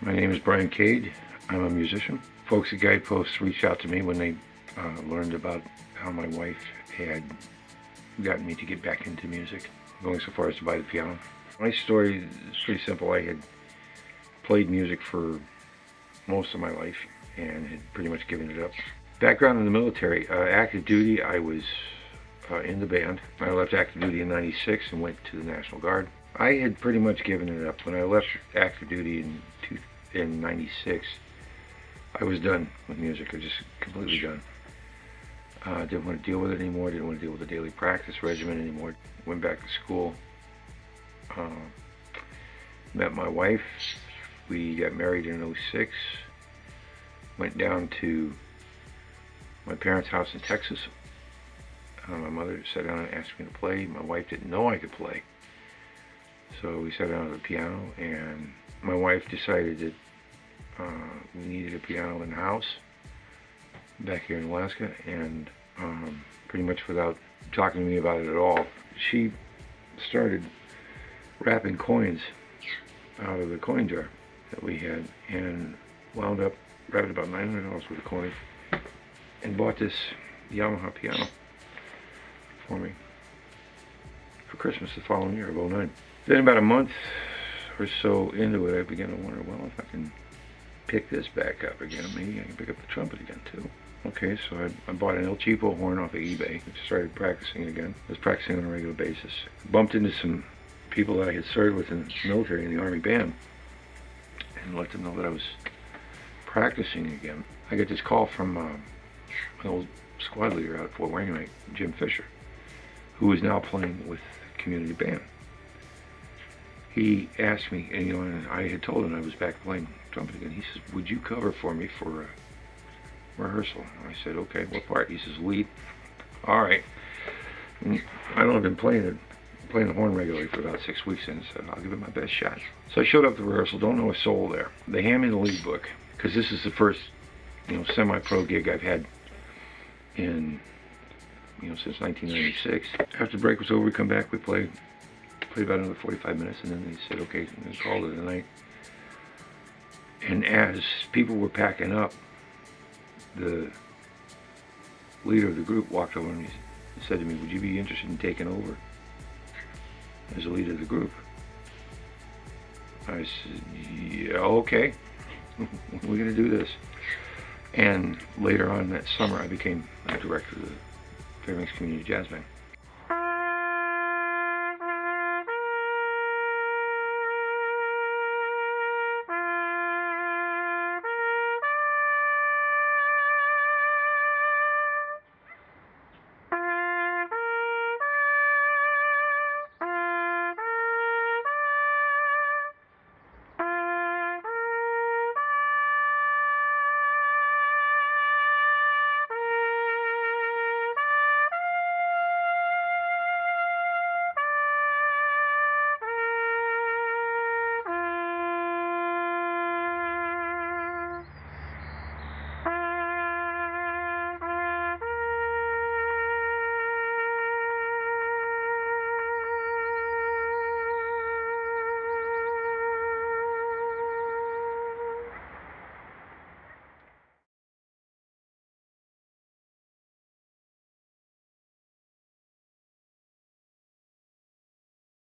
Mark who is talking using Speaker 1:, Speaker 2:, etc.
Speaker 1: My name is Brian Cade. I'm a musician. Folks at Guideposts reached out to me when they learned about how my wife had gotten me to get back into music, going so far as to buy the piano. My story is pretty simple. I had played music for most of my life and had pretty much given it up. Background in the military, active duty, I was in the band. I left active duty in '96 and went to the National Guard. I had pretty much given it up. When I left active duty in '96, I was done with music. I was just completely done. Didn't want to deal with it anymore. Didn't want to deal with the daily practice regimen anymore. Went back to school. Met my wife. We got married in '06. Went down to my parents' house in Texas. My mother sat down and asked me to play. My wife didn't know I could play. So we sat down at the piano, and my wife decided that we needed a piano in the house back here in Alaska, and pretty much without talking to me about it at all, she started wrapping coins out of the coin jar that we had, and wound up wrapping about $900 worth of coins, and bought this Yamaha piano for me for Christmas the following year of '09. Then about a month or so into it, I began to wonder, well, if I can pick this back up again, maybe I can pick up the trumpet again too. Okay, so I bought an El Cheapo horn off of eBay. Started practicing it again. I was practicing on a regular basis. Bumped into some people that I had served with in the military, in the Army band, and let them know that I was practicing again. I got this call from my old squad leader out at Fort Wainwright, Jim Fisher, who is now playing with the community band. He asked me, and I had told him I was back playing trumpet again. He says, "Would you cover for me for a rehearsal?" I said, "Okay, what part?" He says, "Lead." All right. And I don't have been playing the horn regularly for about 6 weeks, and said, "I'll give it my best shot." So I showed up at the rehearsal, don't know a soul there. They hand me the lead book, because this is the first, semi-pro gig I've had in, since 1996. After the break was over, we come back, we played about another 45 minutes, and then they said, "Okay, we called it a night." And as people were packing up, the leader of the group walked over and he said to me, "Would you be interested in taking over as the leader of the group?" I said, "Yeah, okay. We're going to do this." And later on that summer, I became the director of the Fairbanks Community Jazz Band.